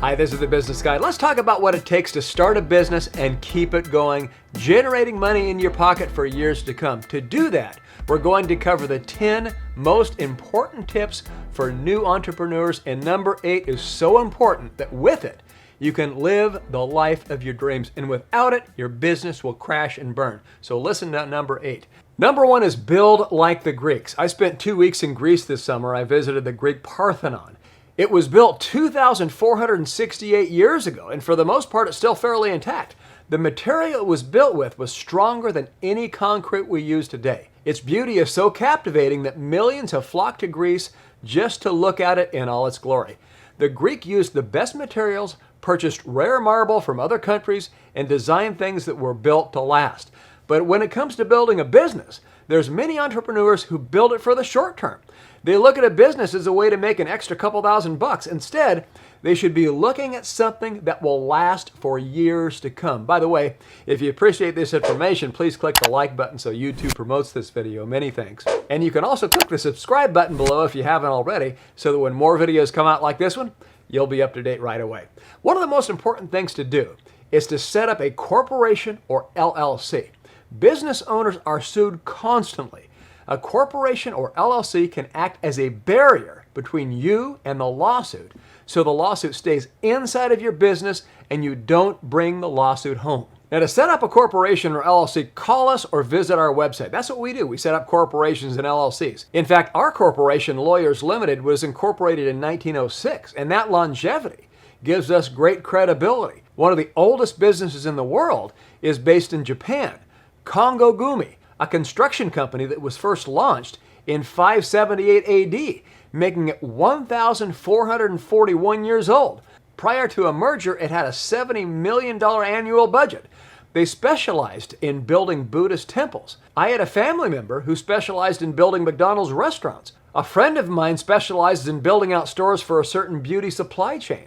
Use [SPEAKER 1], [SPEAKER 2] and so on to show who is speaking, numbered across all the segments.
[SPEAKER 1] Hi, this is The Business Guy. Let's talk about what it takes to start a business and keep it going, generating money in your pocket for years to come. To do that, we're going to cover the 10 most important tips for new entrepreneurs, and number 8 is so important that with it, you can live the life of your dreams, and without it, your business will crash and burn. So listen to number 8. Number 1 is build like the Greeks. I spent 2 weeks in Greece this summer. I visited the Greek Parthenon. It was built 2,468 years ago, and for the most part, it's still fairly intact. The material it was built with was stronger than any concrete we use today. Its beauty is so captivating that millions have flocked to Greece just to look at it in all its glory. The Greek used the best materials, purchased rare marble from other countries, and designed things that were built to last. But when it comes to building a business, there's many entrepreneurs who build it for the short term. They look at a business as a way to make an extra couple $1,000. Instead, they should be looking at something that will last for years to come. By the way, if you appreciate this information, please click the like button so YouTube promotes this video. Many thanks. And you can also click the subscribe button below if you haven't already, so that when more videos come out like this one, you'll be up to date right away. One of the most important things to do is to set up a corporation or LLC. Business owners are sued constantly. A corporation or LLC can act as a barrier between you and the lawsuit, so the lawsuit stays inside of your business and you don't bring the lawsuit home. Now, to set up a corporation or LLC, call us or visit our website. That's what we do. We set up corporations and LLCs. In fact, our corporation, Lawyers Limited, was incorporated in 1906, and that longevity gives us great credibility. One of the oldest businesses in the world is based in Japan, Kongo Gumi, a construction company that was first launched in 578 AD, making it 1,441 years old. Prior to a merger, it had a $70 million annual budget. They specialized in building Buddhist temples. I had a family member who specialized in building McDonald's restaurants. A friend of mine specializes in building out stores for a certain beauty supply chain.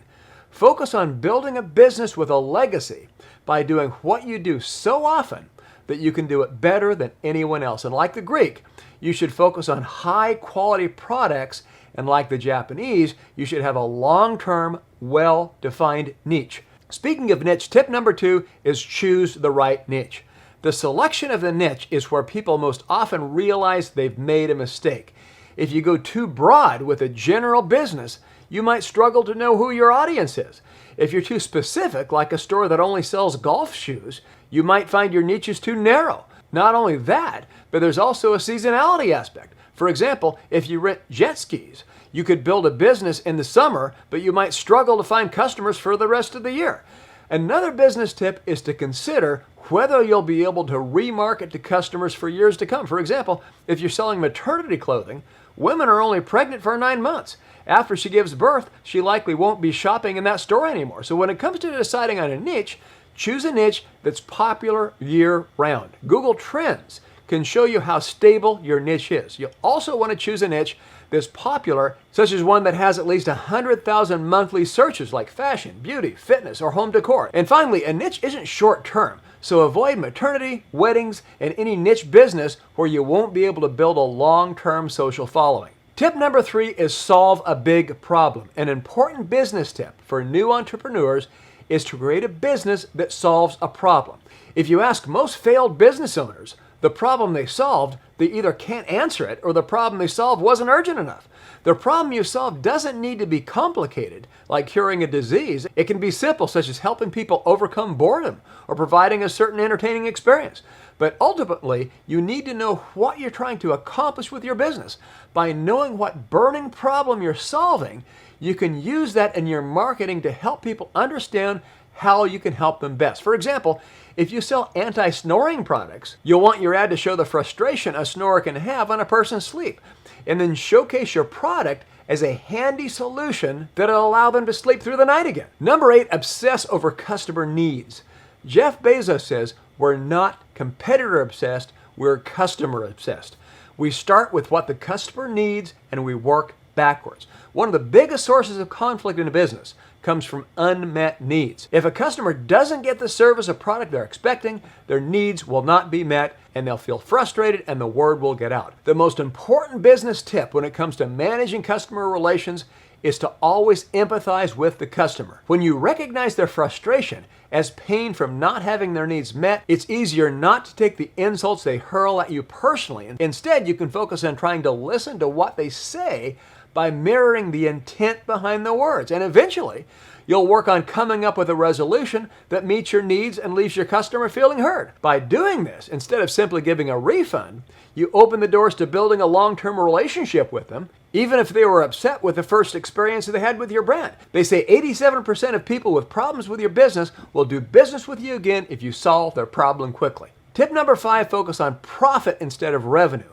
[SPEAKER 1] Focus on building a business with a legacy by doing what you do so often that you can do it better than anyone else. And like the Greek, you should focus on high quality products, and like the Japanese, you should have a long-term, well-defined niche. Speaking of niche, tip number 2 is choose the right niche. The selection of the niche is where people most often realize they've made a mistake. If you go too broad with a general business, you might struggle to know who your audience is. If you're too specific, like a store that only sells golf shoes, you might find your niche is too narrow. Not only that, but there's also a seasonality aspect. For example, if you rent jet skis, you could build a business in the summer, but you might struggle to find customers for the rest of the year. Another business tip is to consider whether you'll be able to remarket to customers for years to come. For example, if you're selling maternity clothing, women are only pregnant for 9 months. After she gives birth, she likely won't be shopping in that store anymore. So when it comes to deciding on a niche, choose a niche that's popular year-round. Google Trends can show you how stable your niche is. You'll also want to choose a niche that's popular, such as one that has at least 100,000 monthly searches like fashion, beauty, fitness, or home decor. And finally, a niche isn't short-term, so avoid maternity, weddings, and any niche business where you won't be able to build a long-term social following. Tip number 3 is solve a big problem. An important business tip for new entrepreneurs is to create a business that solves a problem. If you ask most failed business owners the problem they solved, they either can't answer it or the problem they solved wasn't urgent enough. The problem you solve doesn't need to be complicated, like curing a disease. It can be simple, such as helping people overcome boredom or providing a certain entertaining experience. But ultimately, you need to know what you're trying to accomplish with your business. By knowing what burning problem you're solving, you can use that in your marketing to help people understand how you can help them best. For example, if you sell anti-snoring products, you'll want your ad to show the frustration a snorer can have on a person's sleep, and then showcase your product as a handy solution that'll allow them to sleep through the night again. Number 8, obsess over customer needs. Jeff Bezos says, we're not competitor obsessed, we're customer obsessed. We start with what the customer needs and we work backwards. One of the biggest sources of conflict in a business comes from unmet needs. If a customer doesn't get the service or product they're expecting, their needs will not be met and they'll feel frustrated and the word will get out. The most important business tip when it comes to managing customer relations is to always empathize with the customer. When you recognize their frustration as pain from not having their needs met, it's easier not to take the insults they hurl at you personally. Instead, you can focus on trying to listen to what they say by mirroring the intent behind the words. And eventually, you'll work on coming up with a resolution that meets your needs and leaves your customer feeling heard. By doing this, instead of simply giving a refund, you open the doors to building a long-term relationship with them, even if they were upset with the first experience they had with your brand. They say 87% of people with problems with your business will do business with you again if you solve their problem quickly. Tip number 5, focus on profit instead of revenue.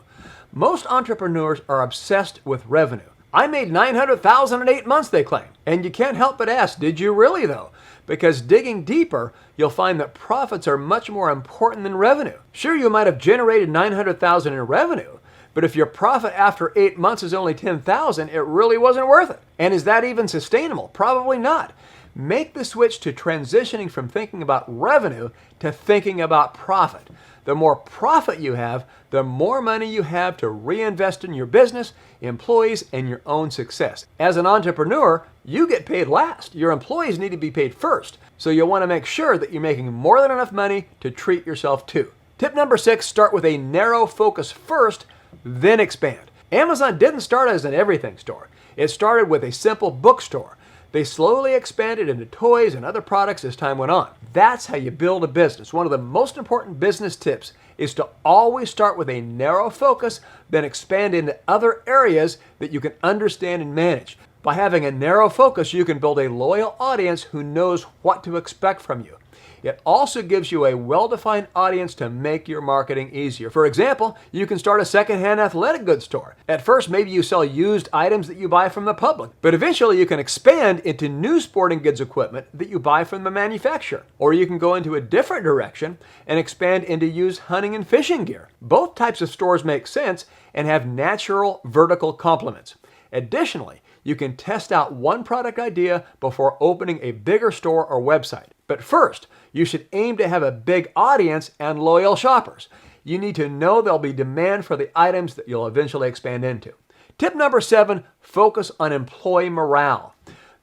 [SPEAKER 1] Most entrepreneurs are obsessed with revenue. I made $900,000 in 8 months, they claim. And you can't help but ask, did you really though? Because digging deeper, you'll find that profits are much more important than revenue. Sure, you might have generated $900,000 in revenue, but if your profit after 8 months is only $10,000, it really wasn't worth it. And is that even sustainable? Probably not. Make the switch to transitioning from thinking about revenue to thinking about profit. The more profit you have, the more money you have to reinvest in your business, employees, and your own success. As an entrepreneur, you get paid last. Your employees need to be paid first. So you'll want to make sure that you're making more than enough money to treat yourself too. Tip number 6, start with a narrow focus first, then expand. Amazon didn't start as an everything store. It started with a simple bookstore. They slowly expanded into toys and other products as time went on. That's how you build a business. One of the most important business tips is to always start with a narrow focus, then expand into other areas that you can understand and manage. By having a narrow focus, you can build a loyal audience who knows what to expect from you. It also gives you a well-defined audience to make your marketing easier. For example, you can start a secondhand athletic goods store. At first, maybe you sell used items that you buy from the public, but eventually you can expand into new sporting goods equipment that you buy from the manufacturer. Or you can go into a different direction and expand into used hunting and fishing gear. Both types of stores make sense and have natural vertical complements. Additionally, you can test out one product idea before opening a bigger store or website. But first, you should aim to have a big audience and loyal shoppers. You need to know there'll be demand for the items that you'll eventually expand into. Tip number 7, focus on employee morale.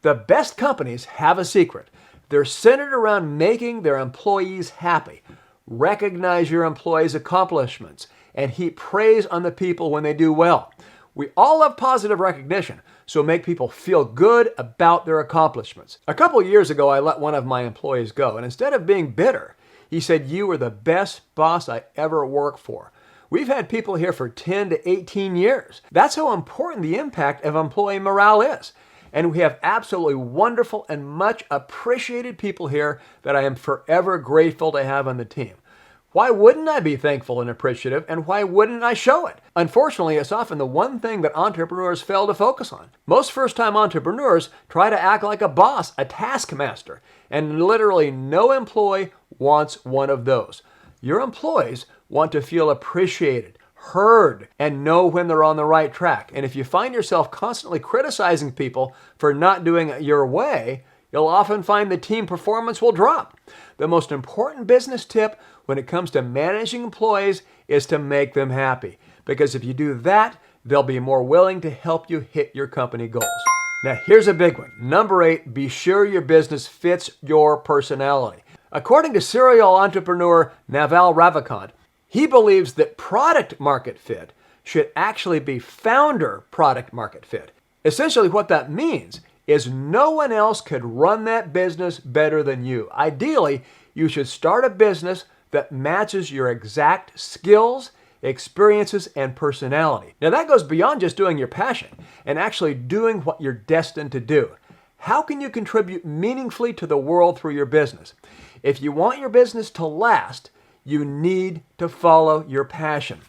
[SPEAKER 1] The best companies have a secret. They're centered around making their employees happy. Recognize your employees' accomplishments and heap praise on the people when they do well. We all love positive recognition, so make people feel good about their accomplishments. A couple years ago, I let one of my employees go, and instead of being bitter, he said, "You were the best boss I ever worked for." We've had people here for 10 to 18 years. That's how important the impact of employee morale is. And we have absolutely wonderful and much appreciated people here that I am forever grateful to have on the team. Why wouldn't I be thankful and appreciative, and why wouldn't I show it? Unfortunately, it's often the one thing that entrepreneurs fail to focus on. Most first-time entrepreneurs try to act like a boss, a taskmaster, and literally no employee wants one of those. Your employees want to feel appreciated, heard, and know when they're on the right track. And if you find yourself constantly criticizing people for not doing it your way, you'll often find the team performance will drop. The most important business tip when it comes to managing employees is to make them happy. Because if you do that, they'll be more willing to help you hit your company goals. Now, here's a big one. Number 8, be sure your business fits your personality. According to serial entrepreneur Naval Ravikant, he believes that product market fit should actually be founder product market fit. Essentially, what that means is no one else could run that business better than you. Ideally, you should start a business that matches your exact skills, experiences, and personality. Now that goes beyond just doing your passion and actually doing what you're destined to do. How can you contribute meaningfully to the world through your business? If you want your business to last, you need to follow your passion.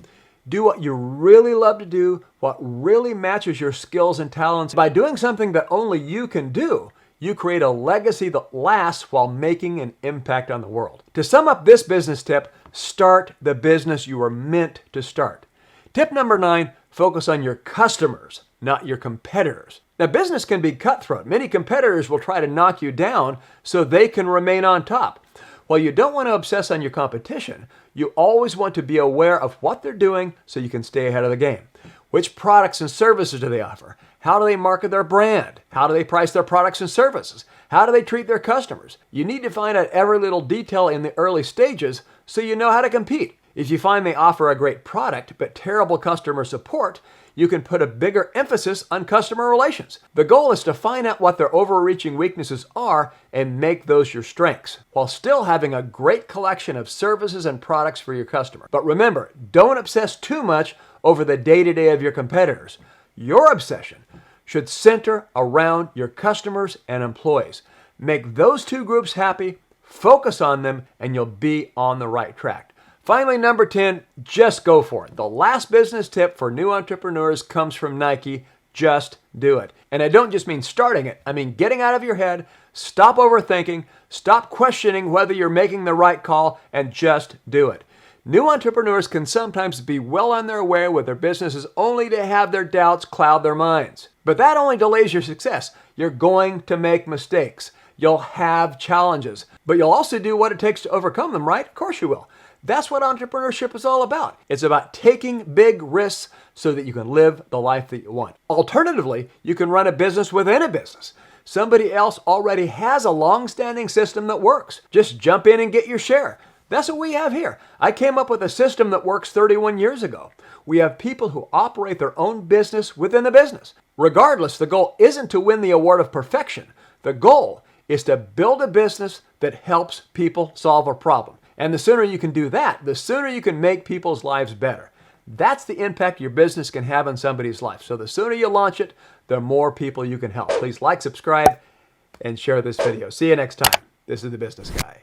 [SPEAKER 1] Do what you really love to do, what really matches your skills and talents. By doing something that only you can do, you create a legacy that lasts while making an impact on the world. To sum up this business tip, start the business you were meant to start. Tip number 9, focus on your customers, not your competitors. Now, business can be cutthroat. Many competitors will try to knock you down so they can remain on top. While you don't want to obsess on your competition, you always want to be aware of what they're doing so you can stay ahead of the game. Which products and services do they offer? How do they market their brand? How do they price their products and services? How do they treat their customers? You need to find out every little detail in the early stages so you know how to compete. If you find they offer a great product but terrible customer support, you can put a bigger emphasis on customer relations. The goal is to find out what their overreaching weaknesses are and make those your strengths, while still having a great collection of services and products for your customer. But remember, don't obsess too much over the day-to-day of your competitors. Your obsession should center around your customers and employees. Make those two groups happy, focus on them, and you'll be on the right track. Finally, number 10, just go for it. The last business tip for new entrepreneurs comes from Nike. Just do it. And I don't just mean starting it. I mean getting out of your head, stop overthinking, stop questioning whether you're making the right call, and just do it. New entrepreneurs can sometimes be well on their way with their businesses only to have their doubts cloud their minds. But that only delays your success. You're going to make mistakes. You'll have challenges. But you'll also do what it takes to overcome them, right? Of course you will. That's what entrepreneurship is all about. It's about taking big risks so that you can live the life that you want. Alternatively, you can run a business within a business. Somebody else already has a long-standing system that works. Just jump in and get your share. That's what we have here. I came up with a system that works 31 years ago. We have people who operate their own business within the business. Regardless, the goal isn't to win the award of perfection. The goal is to build a business that helps people solve a problem. And the sooner you can do that, the sooner you can make people's lives better. That's the impact your business can have on somebody's life. So the sooner you launch it, the more people you can help. Please like, subscribe, and share this video. See you next time. This is The Business Guy.